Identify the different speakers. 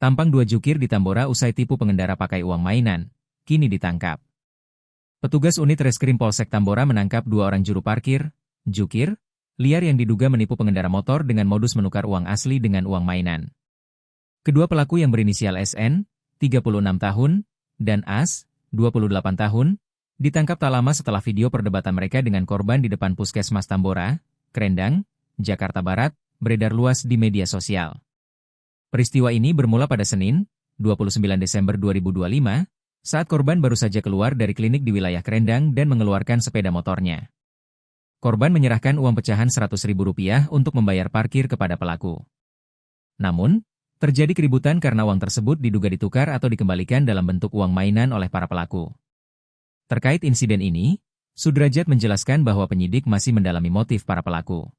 Speaker 1: Tampang dua jukir di Tambora usai tipu pengendara pakai uang mainan, kini ditangkap. Petugas unit Reskrim Polsek Tambora menangkap dua orang juru parkir, jukir, liar yang diduga menipu pengendara motor dengan modus menukar uang asli dengan uang mainan. Kedua pelaku yang berinisial SN, 36 tahun, dan AS, 28 tahun, ditangkap tak lama setelah video perdebatan mereka dengan korban di depan Puskesmas Tambora, Krendang, Jakarta Barat, beredar luas di media sosial. Peristiwa ini bermula pada Senin, 29 Desember 2025, saat korban baru saja keluar dari klinik di wilayah Krendang dan mengeluarkan sepeda motornya. Korban menyerahkan uang pecahan Rp100.000 untuk membayar parkir kepada pelaku. Namun, terjadi keributan karena uang tersebut diduga ditukar atau dikembalikan dalam bentuk uang mainan oleh para pelaku. Terkait insiden ini, Sudrajat menjelaskan bahwa penyidik masih mendalami motif para pelaku.